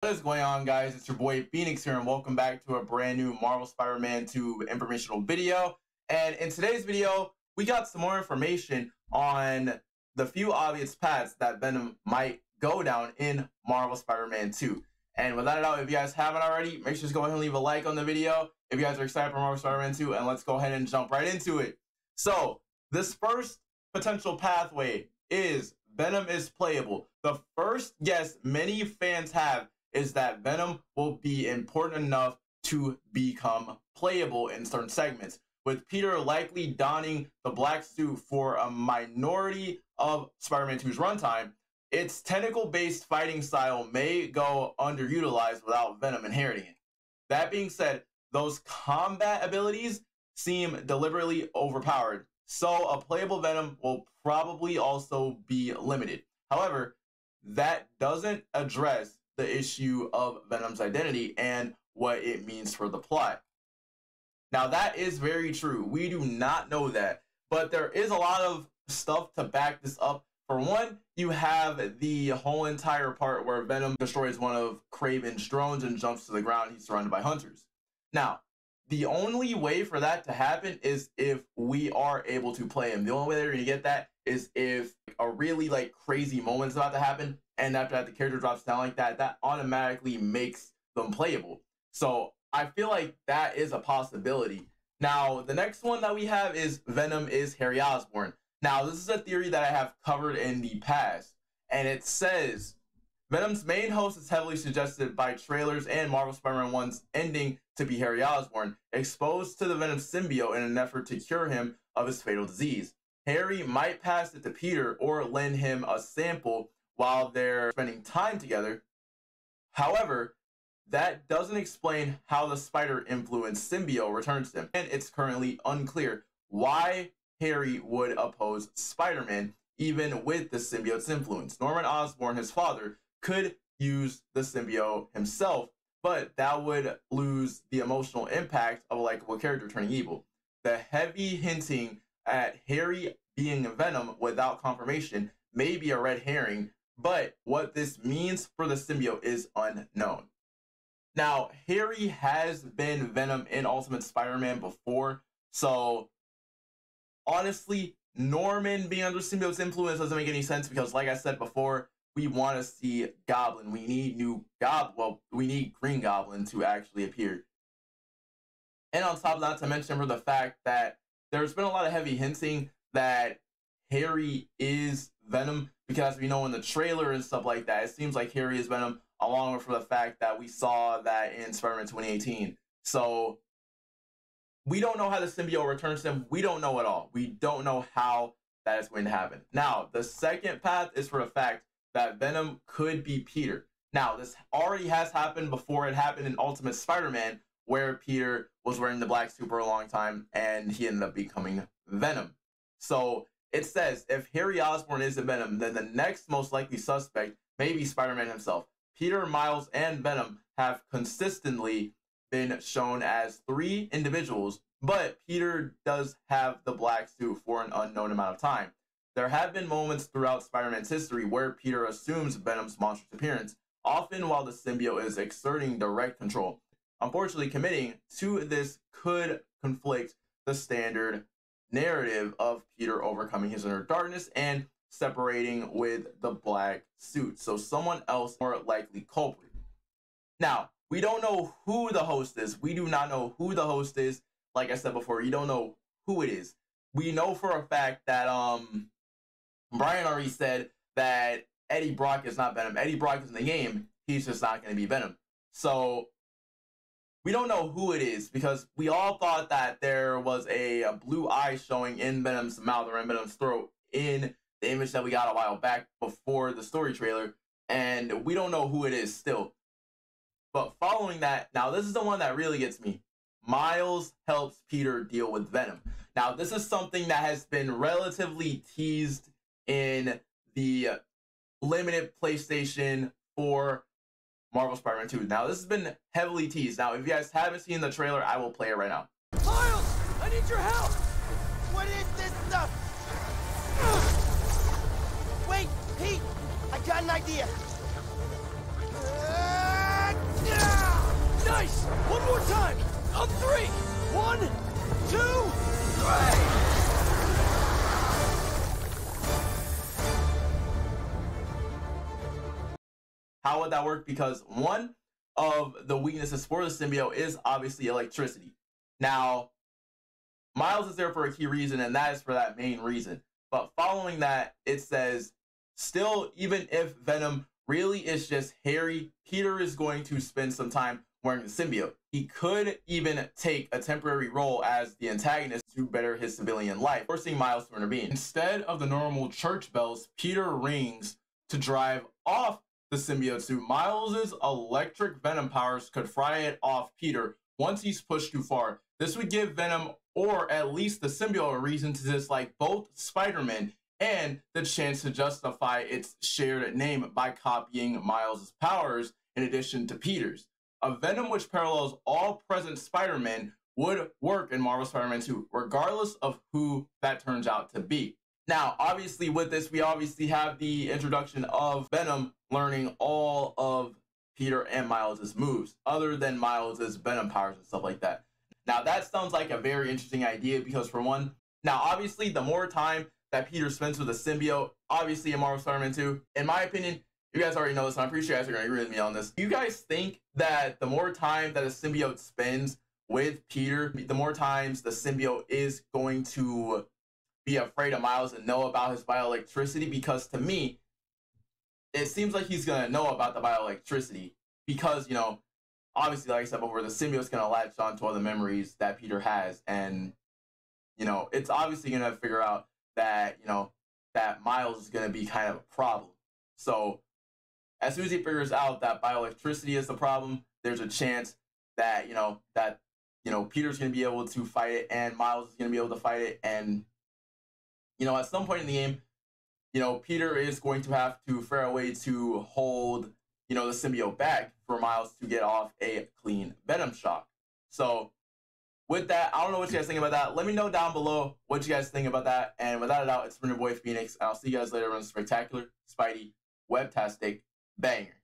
What is going on, guys? It's your boy Phoenix here, and welcome back to a brand new Marvel Spider-Man 2 informational video. And in today's video, we got some more information on the few obvious paths that Venom might go down in Marvel Spider-Man 2. And without a doubt, if you guys haven't already, make sure to go ahead and leave a like on the video if you guys are excited for Marvel Spider-Man 2, and let's go ahead and jump right into it. So, this first potential pathway is Venom is playable. The first guess many fans have is that Venom will be important enough to become playable in certain segments, with Peter likely donning the black suit for a minority of Spider-Man 2's runtime. Its tentacle-based fighting style may go underutilized without Venom inheriting it. That being said, those combat abilities seem deliberately overpowered, so a playable Venom will probably also be limited. However, that doesn't address the issue of Venom's identity and what it means for the plot. Now, that is very true. We do not know that, but there is a lot of stuff to back this up. For one, you have the whole entire part where Venom destroys one of Kraven's drones and jumps to the ground. He's surrounded by hunters. Now, the only way for that to happen is if we are able to play him. The only way that you're going to get that is if a really crazy moment's about to happen, and after that the character drops down like that, that automatically makes them playable. So I feel like that is a possibility. Now, the next one that we have is Venom is Harry Osborn. Now, this is a theory that I have covered in the past, and it says Venom's main host is heavily suggested by trailers and Marvel Spider-Man 1's ending to be Harry Osborn, exposed to the Venom symbiote in an effort to cure him of his fatal disease. Harry might pass it to Peter or lend him a sample while they're spending time together. However, that doesn't explain how the spider-influenced symbiote returns to him, and it's currently unclear why Harry would oppose Spider-Man even with the symbiote's influence. Norman Osborn, his father, could use the symbiote himself, but that would lose the emotional impact of a likable character turning evil. The heavy hinting at Harry being Venom without confirmation may be a red herring, but what this means for the symbiote is unknown. Now, Harry has been Venom in Ultimate Spider-Man before, so honestly, Norman being under symbiote's influence doesn't make any sense because, like I said before, we want to see Goblin. We need we need Green Goblin to actually appear. And on top of that, to mention for the fact that there's been a lot of heavy hinting that Harry is Venom, because we know in the trailer and stuff like that, it seems like Harry is Venom, along with for the fact that we saw that in Spider-Man 2018. So we don't know how the symbiote returns to him. We don't know at all. We don't know how that is going to happen. Now, the second path is for the fact that Venom could be Peter. Now, this already has happened before. It happened in Ultimate Spider-Man, where Peter was wearing the black suit for a long time, and he ended up becoming Venom. So it says if Harry Osborn is a Venom, then the next most likely suspect may be Spider-Man himself. Peter, Miles, and Venom have consistently been shown as three individuals, but Peter does have the black suit for an unknown amount of time. There have been moments throughout Spider-Man's history where Peter assumes Venom's monstrous appearance, often while the symbiote is exerting direct control. Unfortunately, committing to this could conflict the standard narrative of Peter overcoming his inner darkness and separating with the black suit. So someone else more likely culprit. Now, we don't know who the host is. We do not know who the host is. Like I said before, you don't know who it is. We know for a fact that Brian already said that Eddie Brock is not Venom. Eddie Brock is in the game. He's just not going to be Venom. So we don't know who it is, because we all thought that there was a blue eye showing in Venom's mouth or in Venom's throat in the image that we got a while back before the story trailer, and we don't know who it is still. But following that, now this is the one that really gets me. Miles helps Peter deal with Venom. Now, this is something that has been relatively teased in the limited PlayStation 4 Marvel Spider-Man 2. Now, this has been heavily teased. Now, if you guys haven't seen the trailer, I will play it right now. Miles, I need your help! What is this stuff? Wait, Pete, I got an idea. Nice! One more time! On three! 1, 2, 3! How would that work? Because one of the weaknesses for the symbiote is obviously electricity. Now, Miles is there for a key reason, and that is for that main reason. But following that, it says, still, even if Venom really is just Harry, Peter is going to spend some time wearing the symbiote. He could even take a temporary role as the antagonist to better his civilian life, forcing Miles to intervene. Instead of the normal church bells, Peter rings to drive off the symbiote suit. Miles's electric Venom powers could fry it off Peter once he's pushed too far. This would give Venom, or at least the symbiote, a reason to dislike both Spider-Man and the chance to justify its shared name by copying Miles's powers in addition to Peter's. A Venom which parallels all present Spider-Man would work in Marvel Spider-Man 2, regardless of who that turns out to be. Now, obviously with this, we obviously have the introduction of Venom learning all of Peter and Miles's moves, other than Miles's Venom powers and stuff like that. Now, that sounds like a very interesting idea because, for one, now obviously the more time that Peter spends with a symbiote, obviously in Marvel Spider-Man 2, in my opinion, you guys already know this, and I'm pretty sure you guys are going to agree with me on this. Do you guys think that the more time that a symbiote spends with Peter, the more times the symbiote is going to be afraid of Miles and know about his bioelectricity? Because to me, it seems like he's going to know about the bioelectricity because, you know, obviously, like I said before, the symbiote's going to latch on to all the memories that Peter has. And, you know, it's obviously going to figure out that, you know, that Miles is going to be kind of a problem. So as soon as he figures out that bioelectricity is the problem, there's a chance that, Peter's going to be able to fight it and Miles is going to be able to fight it. And, you know, at some point in the game, you know, Peter is going to have to figure out a way to hold, you know, the symbiote back for Miles to get off a clean Venom shock. So with that, I don't know what you guys think about that. Let me know down below what you guys think about that. And without a doubt, it's been your boy Phoenix. And I'll see you guys later on Spectacular Spidey Webtastic Banger.